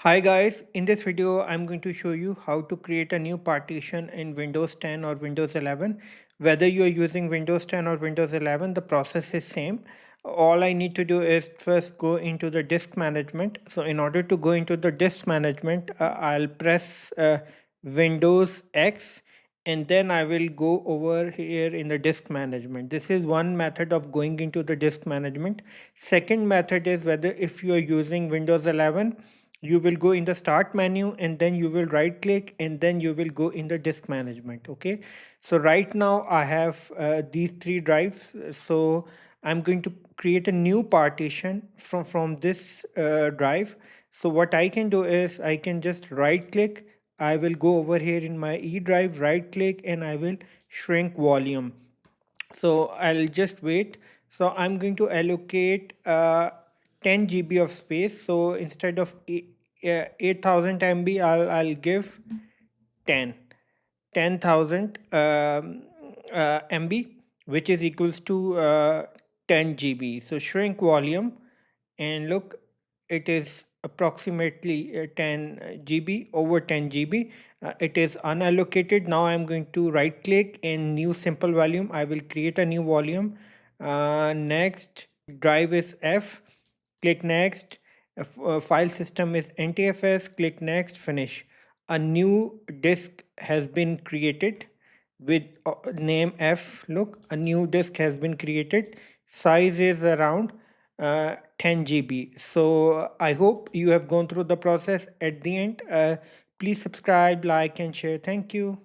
Hi guys, in this video I'm going to show you how to create a new partition in Windows 10 or Windows 11. Whether you are using Windows 10 or Windows 11, the process is same. All I need to do is first go into the disk management. So in order to go into the disk management, I'll press Windows X and then I will go over here in the disk management. This is one method of going into the disk management. Second method is whether if you are using Windows 11, you will go in the start menu and then you will right click and then you will go in the disk management. Okay, so right now I have these three drives, so I'm going to create a new partition from this drive. So what I can do is I can just right click, I will go over here in my E drive, right click, and I will shrink volume. So I'll just wait. So I'm going to allocate 10 GB of space. So instead of 8,000 MB, I'll give 10 10,000 MB, which is equals to 10 GB. So shrink volume and look, it is approximately 10 GB, over 10 GB. It is unallocated. Now I'm going to right click in new simple volume. I will create a new volume. Next drive is F, click next. File system is NTFS, click next, finish. A new disk has been created with name F. Look, a new disk has been created. Size is around 10 GB. So I hope you have gone through the process at the end. Please subscribe, like, and share. Thank you.